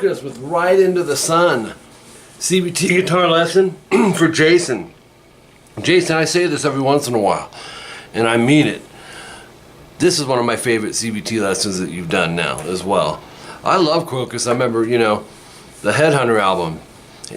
Krokus with Right Into the Sun. CVT guitar lesson for Jason. Jason, I say this every once in a while, and I mean it. This is one of my favorite CVT lessons that you've done now as well. I love Krokus. I remember, you know, the Headhunter album,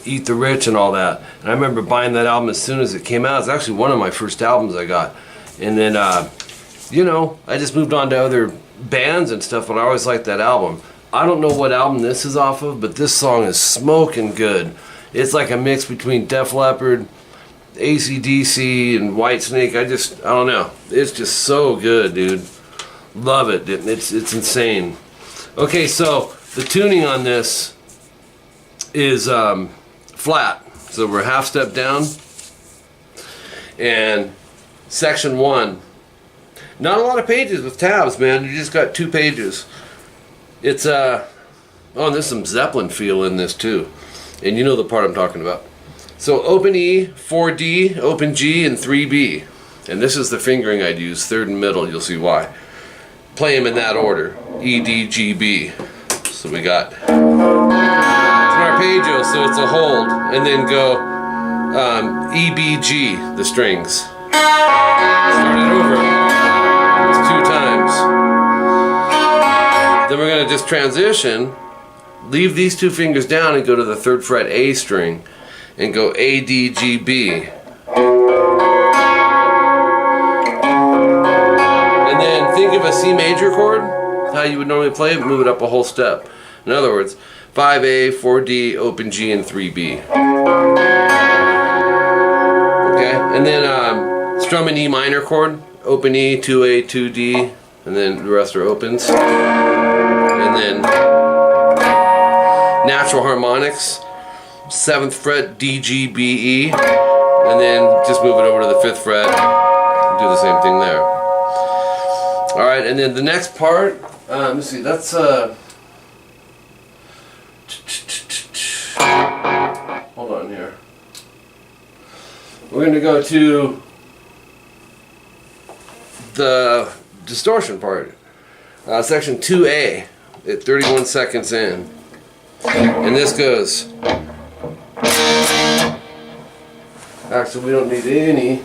Eat the Rich and all that. And I remember buying that album as soon as it came out. It's actually one of my first albums I got. And then, you know, I just moved on to other bands and stuff, but I always liked that album. I don't know what album this is off of, but this song is smoking good. It's like a mix between Def Leppard, AC/DC, and Whitesnake. I don't know. It's just so good, dude. Love it. It's insane. Okay, so the tuning on this is flat. So we're half step down. And section 1. Not a lot of pages with tabs, man. You just got 2 pages. It's oh, there's some Zeppelin feel in this too. And you know the part I'm talking about. So open E, 4D, open G, and 3B. And this is the fingering I'd use, third and middle, you'll see why. Play them in that order, E, D, G, B. So we got, it's an arpeggio, so it's a hold. And then go E, B, G, the strings. Start it over. It's 2 times. Then we're going to just transition, leave these 2 fingers down and go to the 3rd fret A string and go A, D, G, B. And then think of a C major chord, how you would normally play it, move it up a whole step. In other words, 5A, 4D, open G, and 3B. Okay, and then strum an E minor chord, open E, 2A, 2D, and then the rest are opens. And then natural harmonics, 7th fret, D, G, B, E, and then just move it over to the 5th fret and do the same thing there. Alright, and then the next part, let me see, that's hold on here. We're going to go to the distortion part, section 2A. At 31 seconds in, and this goes, actually we don't need any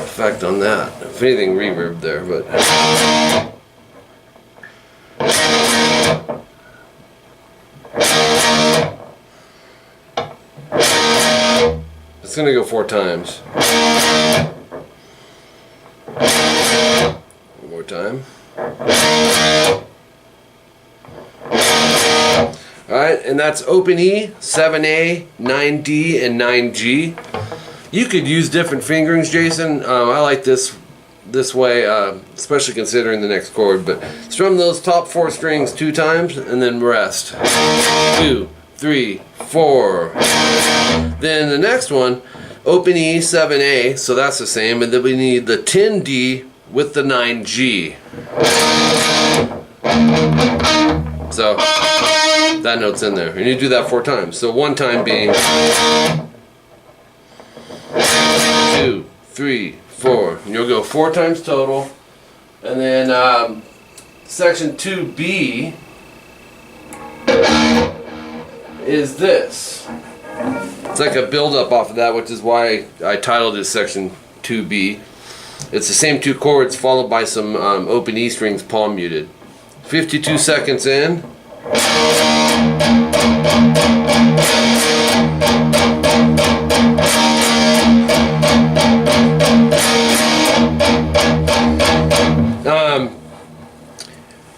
effect on that, if anything reverb there, but it's gonna go 4 times. One more time. Alright, and that's open E, 7A, 9D, and 9G. You could use different fingerings, Jason. I like this way, especially considering the next chord. But strum those top 4 strings 2 times and then rest. 2, 3, 4. Then the next one, open E, 7A, so that's the same. And then we need the 10D with the 9G. So that note's in there. And you do that 4 times. So 1 time being 2, 3, 4. And you'll go 4 times total. And then section 2B is this. It's like a build-up off of that, which is why I titled it section 2B. It's the same 2 chords followed by some open E strings palm muted. 52 seconds in.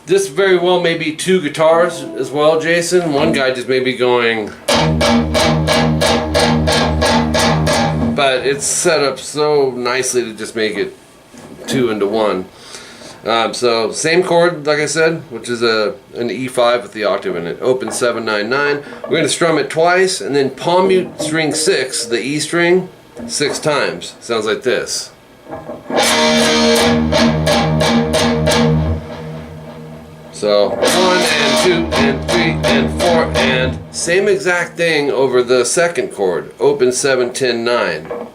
This very well may be 2 guitars as well, Jason. One guy just may be going, but it's set up so nicely to just make it 2 into 1. So same chord, like I said, which is an E5 with the octave in it. Open 7, 9, 9. We're going to strum it twice, and then palm mute string 6, the E string, 6 times. Sounds like this. So 1 and 2 and 3 and 4 and same exact thing over the second chord. Open 7, 10, 9.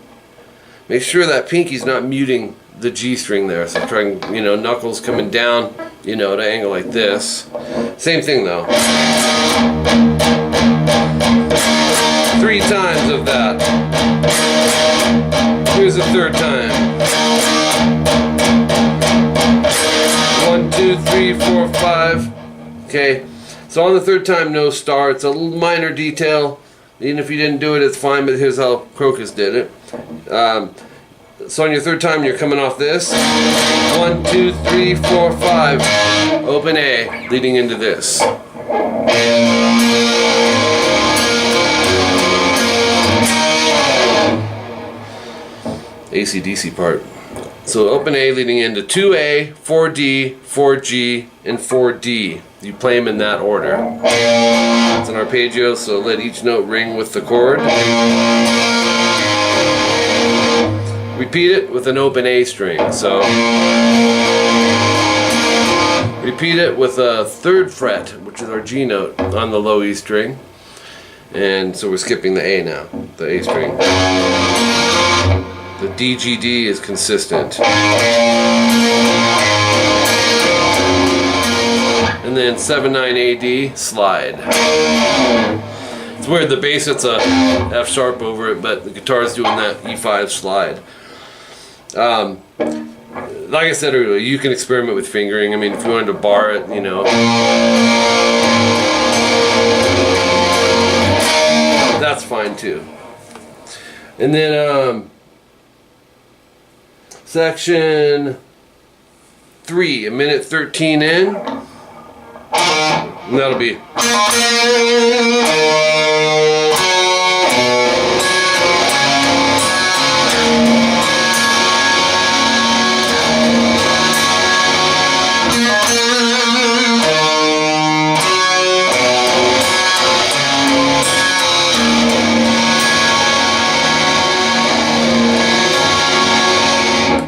Make sure that pinky's not muting the G string there. So trying, you know, knuckles coming down, you know, at an angle like this. Same thing though. 3 times of that. Here's the third time. 1, 2, 3, 4, 5. Okay, so on the third time, no star. It's a little minor detail. Even if you didn't do it, it's fine, but here's how Krokus did it. So on your third time, you're coming off this. 1, 2, 3, 4, 5. Open A, leading into this. AC/DC part. So open A leading into 2A, 4D, 4G, and 4D. You play them in that order. It's an arpeggio, so let each note ring with the chord. Repeat it with an open A string. So repeat it with a 3rd fret, which is our G note, on the low E string. And so we're skipping the A now, the A string. The DGD is consistent. And then 7/9 AD, slide. It's weird, the bass, it's a F sharp over it, but the guitar is doing that E5 slide. Like I said earlier, you can experiment with fingering. I mean, if you wanted to bar it, you know, that's fine too. And then section 3, 1:13 in, and that'll be.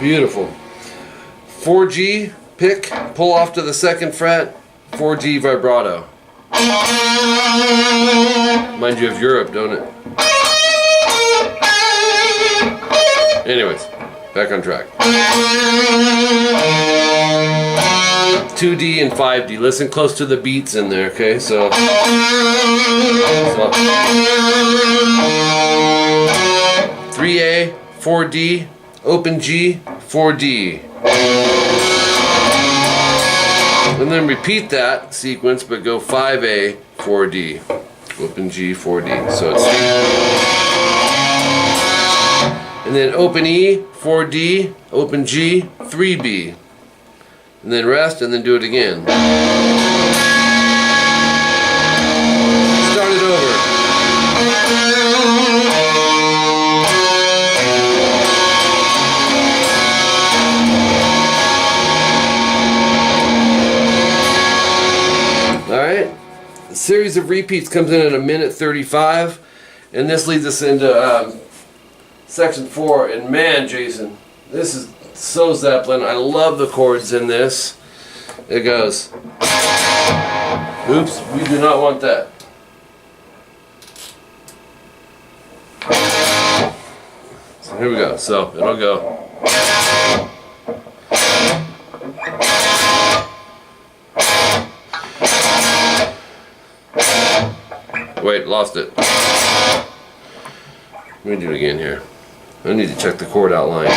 Beautiful. 4G, pick, pull off to the 2nd fret, 4G vibrato. Mind you of Europe, don't it? Anyways, back on track. 2D and 5D. Listen close to the beats in there, okay? So 3A, 4D, open G, 4D. And then repeat that sequence, but go 5A, 4D. Open G, 4D. So it's. And then open E, 4D, open G, 3B. And then rest, and then do it again. Start it over. Alright, the series of repeats comes in at 1:35, and this leads us into section 4. And man, Jason, this is so Zeppelin. I love the chords in this. It goes. Oops, we do not want that. So here we go. So it'll go. Wait, lost it. Let me do it again here. I need to check the chord outline.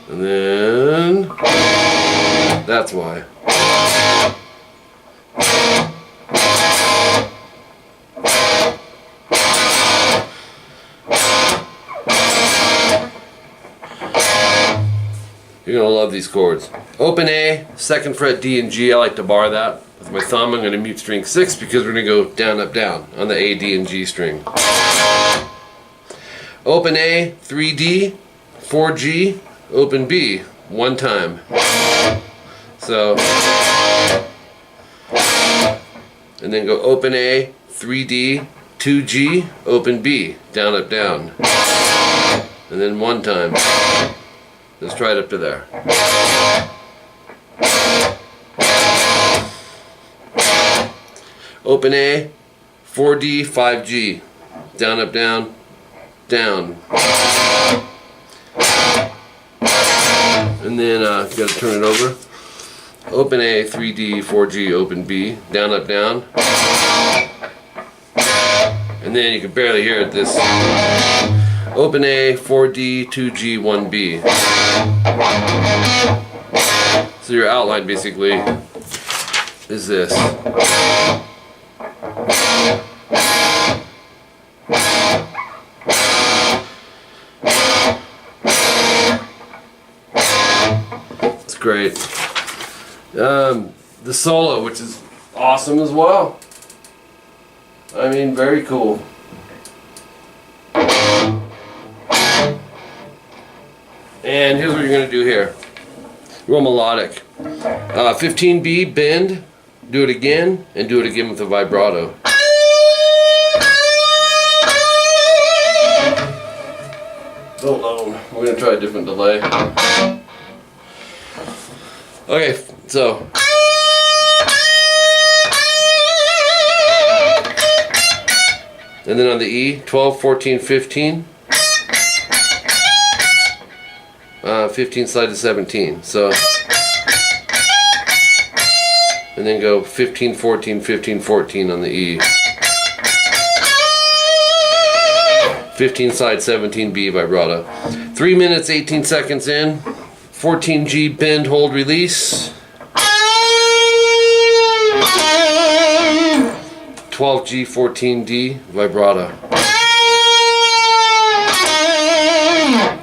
And then that's why. You're gonna love these chords. Open A, 2nd fret D and G. I like to bar that. With my thumb, I'm going to mute string 6 because we're going to go down, up, down on the A, D, and G string. Open A, 3D, 4G, open B, one time. So, and then go open A, 3D, 2G, open B, down, up, down. And then one time. Let's try it up to there. Open A, 4D, 5G, down, up, down, down. And then gotta turn it over. Open A, 3D, 4G, open B, down, up, down. And then you can barely hear it, this. Open A, 4D, 2G, 1B. So your outline basically is this. It's great. The solo, which is awesome as well. I mean, very cool. And here's what you're going to do here. Real melodic. 15B, bend, do it again, and do it again with a vibrato. Hold on, we're going to try a different delay. Okay, so. And then on the E, 12, 14, 15. 15 slide to 17. So, and then go 15, 14, 15, 14 on the E. 15 slide 17 B vibrato. 3 minutes 18 seconds in. 14G bend, hold, release. 12G 14D vibrato.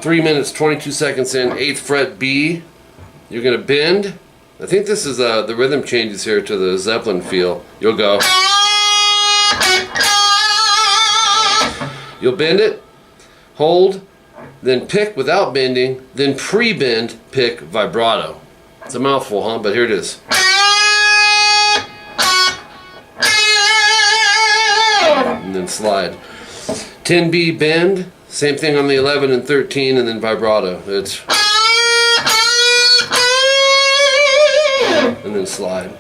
3 minutes 22 seconds in, 8th fret B. You're gonna bend. I think this is the rhythm changes here to the Zeppelin feel. You'll go. You'll bend it, hold, then pick without bending, then pre-bend, pick, vibrato. It's a mouthful, huh? But here it is. And then slide. 10B bend, same thing on the 11 and 13, and then vibrato. It's and then slide.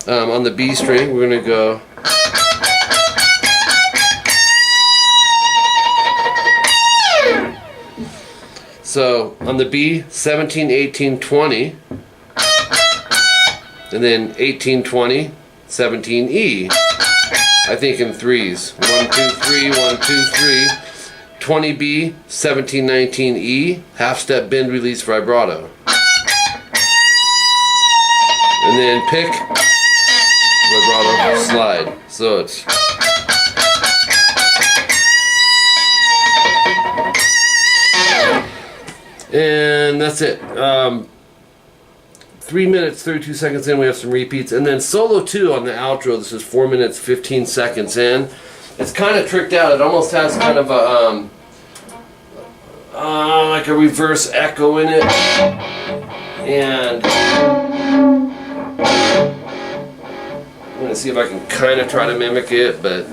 On the B string, we're going to go. So on the B, 17, 18, 20, and then 18, 20, 17E. I think in threes. 1, 2, 3, 1, 2, 3. 20B, 17, 19E, half step bend, release, vibrato. And then pick, vibrato, slide. So it's. And that's it. 3 minutes 32 seconds in, we have some repeats, and then solo 2 on the outro. This is 4 minutes 15 seconds in. It's kind of tricked out. It almost has kind of a like a reverse echo in it, and I'm gonna see if I can kind of try to mimic it. But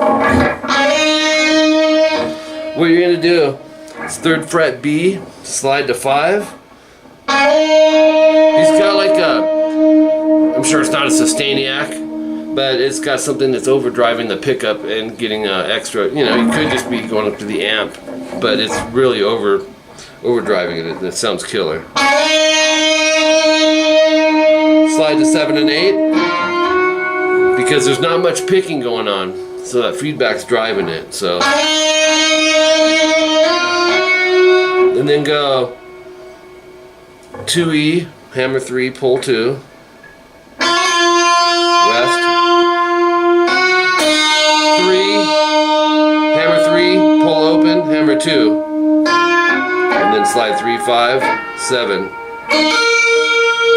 what you're gonna do is 3rd fret B, slide to 5. He's got like a, I'm sure it's not a sustainiac, but it's got something that's overdriving the pickup and getting extra, you know, you could just be going up to the amp, but it's really overdriving it. It sounds killer. Slide to 7 and 8, because there's not much picking going on, so that feedback's driving it, so. And then go 2E, hammer 3, pull 2, rest, 3, hammer 3, pull open, hammer 2, and then slide 3, 5, 7,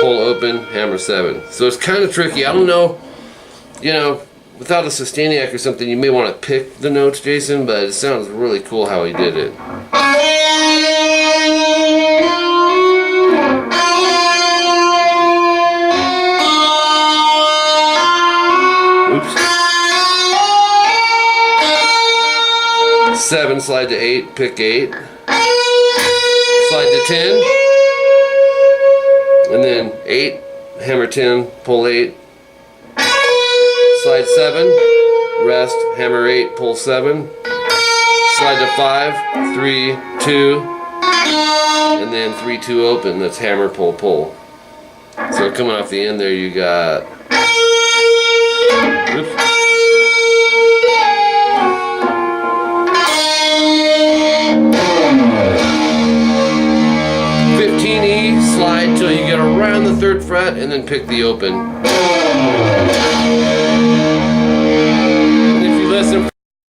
pull open, hammer 7. So it's kind of tricky. I don't know, you know, without a Sustainiac or something, you may want to pick the notes, Jason, but it sounds really cool how he did it. Oops. 7, slide to 8, pick 8. Slide to 10. And then 8, hammer 10, pull 8. Slide 7, rest, hammer 8, pull 7. Slide to 5, 3, 2. And then 3, 2 open. That's hammer, pull, pull. So coming off the end there, you got. Oops. 15E, slide till you get around the 3rd fret, and then pick the open. And if you listen